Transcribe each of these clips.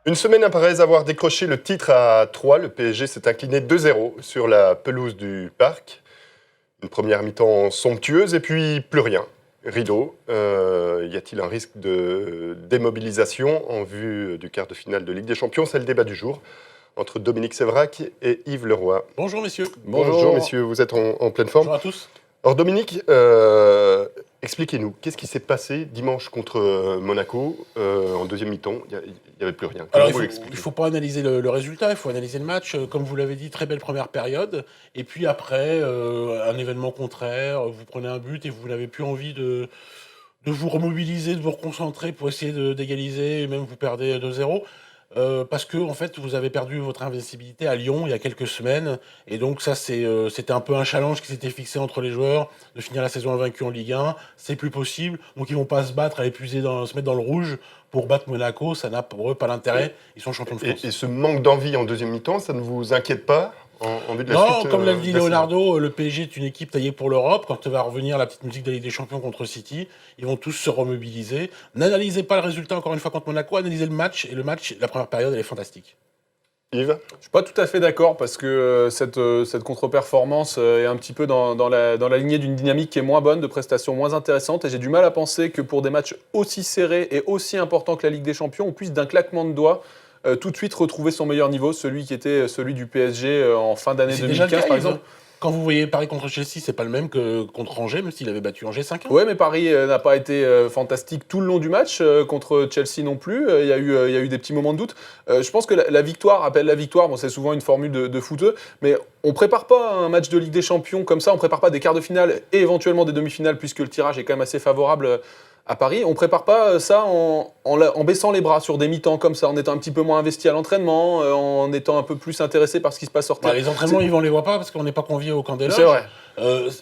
Une semaine après avoir décroché le titre à 3, le PSG s'est incliné 2-0 sur la pelouse du Parc. Une première mi-temps somptueuse et puis plus rien. Rideau. Y a-t-il un risque de démobilisation en vue du quart de finale de Ligue des Champions? C'est le débat du jour entre Dominique Sévrac et Yves Leroy. Bonjour messieurs. Bonjour messieurs, vous êtes en pleine forme. Bonjour à tous. Alors Dominique, expliquez-nous, qu'est-ce qui s'est passé dimanche contre Monaco en deuxième mi-temps? Il n'y avait plus rien. Alors il ne faut pas analyser le résultat, il faut analyser le match. Comme vous l'avez dit, très belle première période. Et puis après, un événement contraire, vous prenez un but et vous n'avez plus envie de vous remobiliser, de vous reconcentrer pour essayer d'égaliser, et même vous perdez 2-0. Parce que en fait, vous avez perdu votre invincibilité à Lyon il y a quelques semaines, et donc ça c'était un peu un challenge qui s'était fixé entre les joueurs de finir la saison invaincue en Ligue 1. C'est plus possible, donc ils vont pas se battre, à épuiser, se mettre dans le rouge pour battre Monaco. Ça n'a pour eux pas d'intérêt. Ils sont champions de France. Et ce manque d'envie en deuxième mi-temps, ça ne vous inquiète pas en vue de la non, suite? comme l'a dit Leonardo, le PSG est une équipe taillée pour l'Europe. Quand va revenir la petite musique de la Ligue des Champions contre City, ils vont tous se remobiliser. N'analysez pas le résultat encore une fois contre Monaco, analysez le match. Et le match, la première période, elle est fantastique. Yves? Je suis pas tout à fait d'accord parce que cette contre-performance est un petit peu dans la lignée d'une dynamique qui est moins bonne, de prestations moins intéressantes. Et j'ai du mal à penser que pour des matchs aussi serrés et aussi importants que la Ligue des Champions, on puisse d'un claquement de doigts tout de suite retrouver son meilleur niveau, celui qui était celui du PSG en fin d'année 2015 par exemple. Quand vous voyez Paris contre Chelsea, c'est pas le même que contre Angers, même s'il avait battu Angers 5-1. Ouais, mais Paris n'a pas été fantastique tout le long du match, contre Chelsea non plus. Il y a eu des petits moments de doute. Je pense que la victoire appelle la victoire. Bon, c'est souvent une formule de footeux, mais on prépare pas un match de Ligue des Champions comme ça. On prépare pas des quarts de finale et éventuellement des demi-finales, puisque le tirage est quand même assez favorable à Paris. On prépare pas ça en baissant les bras sur des mi-temps comme ça, en étant un petit peu moins investi à l'entraînement, en étant un peu plus intéressé par ce qui se passe sur terre. Les entraînements, on les voit pas parce qu'on n'est pas conviés au camp des loges. C'est vrai.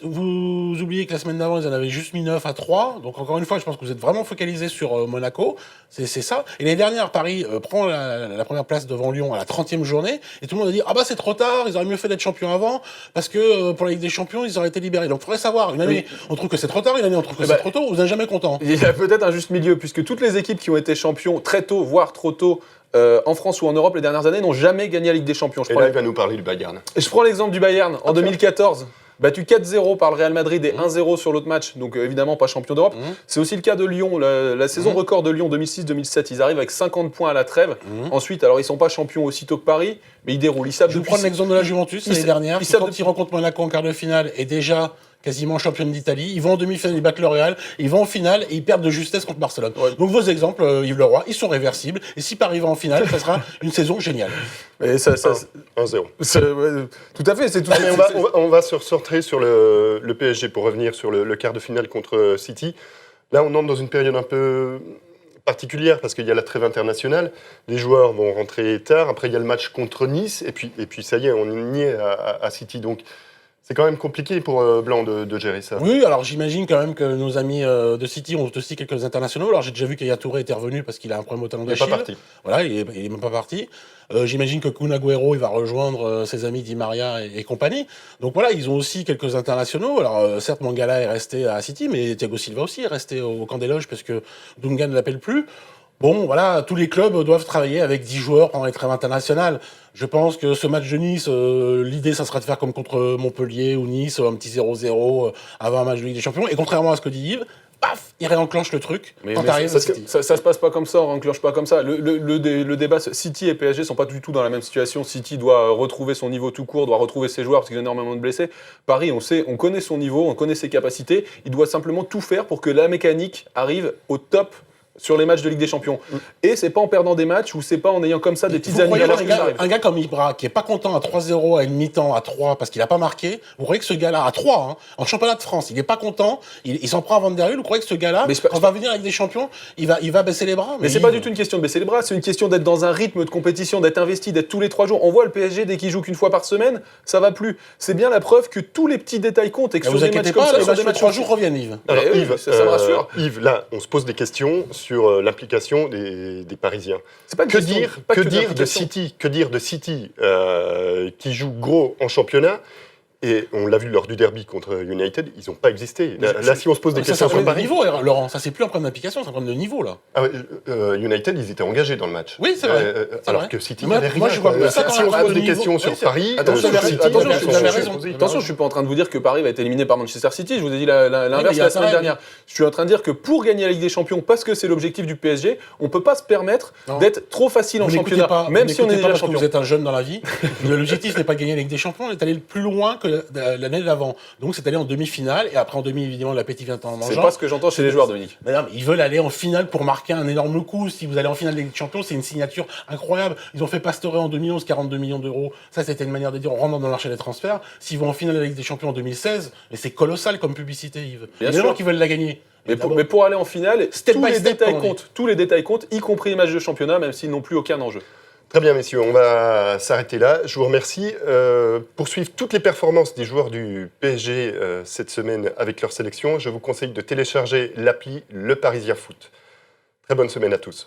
Vous oubliez que la semaine d'avant, ils en avaient juste mis 9 à 3. Donc encore une fois, je pense que vous êtes vraiment focalisé sur Monaco. C'est ça. Et l'année dernière, Paris prend la première place devant Lyon à la 30e journée. Et tout le monde a dit, ah bah c'est trop tard, ils auraient mieux fait d'être champions avant, parce que pour la Ligue des Champions, ils auraient été libérés. Donc il faudrait savoir, une année, on trouve que c'est trop tard, une année, on trouve que c'est trop tôt. Vous n'êtes jamais content. Il y a peut-être un juste milieu, puisque toutes les équipes qui ont été champions très tôt, voire trop tôt, en France ou en Europe les dernières années, n'ont jamais gagné la Ligue des Champions. Et là, il va nous parler du Bayern. Je prends l'exemple du Bayern en 2014. Battu 4-0 par le Real Madrid et 1-0 sur l'autre match, donc évidemment pas champion d'Europe. C'est aussi le cas de Lyon, la saison record de Lyon 2006-2007, ils arrivent avec 50 points à la trêve. Ensuite, alors ils sont pas champions aussitôt que Paris, mais ils déroulent. Je vais prendre l'exemple de la Juventus l'année dernière, quand ils rencontrent Monaco en quart de finale et déjà quasiment championne d'Italie, ils vont en demi-finale, ils battent le Real, ils vont en finale et ils perdent de justesse contre Barcelone. Ouais. Donc vos exemples, Yves Leroy, ils sont réversibles, et si Paris va en finale, ça sera une saison géniale. Et 1-0. Tout à fait, c'est tout. Mais on va se recentrer sur le PSG pour revenir sur le quart de finale contre City. Là, on entre dans une période un peu particulière parce qu'il y a la trêve internationale. Les joueurs vont rentrer tard. Après, il y a le match contre Nice. Et puis ça y est, on y est à City. Donc, c'est quand même compliqué pour Blanc de gérer ça. Oui, alors j'imagine quand même que nos amis de City ont aussi quelques internationaux. Alors j'ai déjà vu qu'Yaya Touré était revenu parce qu'il a un problème au talon d'Achille. Il n'est pas parti. Voilà, il est même pas parti. J'imagine que Kun Agüero, il va rejoindre ses amis Di Maria et compagnie. Donc voilà, ils ont aussi quelques internationaux. Alors certes, Mangala est resté à City, mais Thiago Silva aussi est resté au camp des loges parce que Dunga ne l'appelle plus. Bon, voilà, tous les clubs doivent travailler avec 10 joueurs pendant les trêves internationales. Je pense que ce match de Nice, l'idée, ça sera de faire comme contre Montpellier ou Nice, un petit 0-0 avant un match de Ligue des Champions. Et contrairement à ce que dit Yves, paf, il réenclenche le truc. Mais ça se passe pas comme ça, on réenclenche pas comme ça. Le débat, City et PSG sont pas du tout dans la même situation. City doit retrouver son niveau tout court, doit retrouver ses joueurs parce qu'il y a énormément de blessés. Paris, on connaît son niveau, on connaît ses capacités. Il doit simplement tout faire pour que la mécanique arrive au top sur les matchs de Ligue des Champions. Et c'est pas en perdant des matchs ou c'est pas en ayant comme ça des petites annulations. Un gars comme Ibra qui est pas content à 3-0 à une mi-temps à 3 parce qu'il a pas marqué, vous croyez que ce gars-là à 3 en championnat de France, il est pas content, il s'en prend à Van der Hul, vous croyez que ce gars-là quand va venir avec des champions, il va baisser les bras? Mais c'est pas du tout une question de baisser les bras, c'est une question d'être dans un rythme de compétition, d'être investi, d'être tous les 3 jours. On voit le PSG dès qu'il joue qu'une fois par semaine, ça va plus. C'est bien la preuve que tous les petits détails comptent et que sur des matchs comme ça, les matchs de 3 jours reviennent, Yves. Alors, Yves, ça me rassure. Yves, là, on se pose des questions sur l'implication des Parisiens. Que dire de City qui joue gros en championnat Et on l'a vu lors du derby contre United, ils n'ont pas existé. Là, si on se pose des Ça, questions c'est un sur problème de Paris... niveau, Laurent. Ça, c'est plus un problème d'implication, c'est un problème de niveau, là. Ah ouais, United, ils étaient engagés dans le match. Oui, c'est vrai. C'est Alors vrai. que City, Moi- il n'y avait moi, rien. je vois quoi. pas ça Si comme on se un pose problème des de questions niveau. sur Oui, c'est Paris, Attention, sur je City, attention, il y avait je- rien. vous avez raison. Attention, je suis pas en train de vous dire que Paris va être éliminé par Manchester City. Je vous ai dit l'inverse mais il y a la semaine intérêt, dernière. Je suis en train de dire que pour gagner la Ligue des Champions, parce que c'est l'objectif du PSG, on peut pas se permettre Non. d'être trop facile en Vous n'écoutez championnat, pas, même vous si on est n'écoutez pas déjà parce que champion. vous êtes un jeune dans la vie. L'objectif n'est pas de gagner la Ligue des Champions, on est allé plus loin que l'année d'avant. Donc c'est allé en demi-finale, et après en demi, évidemment, l'appétit vient en C'est mangeant. pas ce que j'entends chez les joueurs, Dominique. Mais non, mais ils veulent aller en finale pour marquer un énorme coup. Si vous allez en finale de Ligue des Champions, c'est une signature incroyable. Ils ont fait Pastore en 2011, 42 millions d'euros. Ça, c'était une manière de dire on rentre dans le marché des transferts. S'ils vont en finale de la Ligue des Champions en 2016, mais c'est colossal comme publicité, Yves. Bien Il y a des sûr. gens qui veulent la gagner. Mais pour aller en finale, Step tous by les step, détails comme on dit. comptent. Tous les détails comptent, y compris les matchs de championnat, même s'ils n'ont plus aucun enjeu. Très bien, messieurs, on va s'arrêter là. Je vous remercie. Pour suivre toutes les performances des joueurs du PSG cette semaine avec leur sélection, je vous conseille de télécharger l'appli Le Parisien Foot. Très bonne semaine à tous.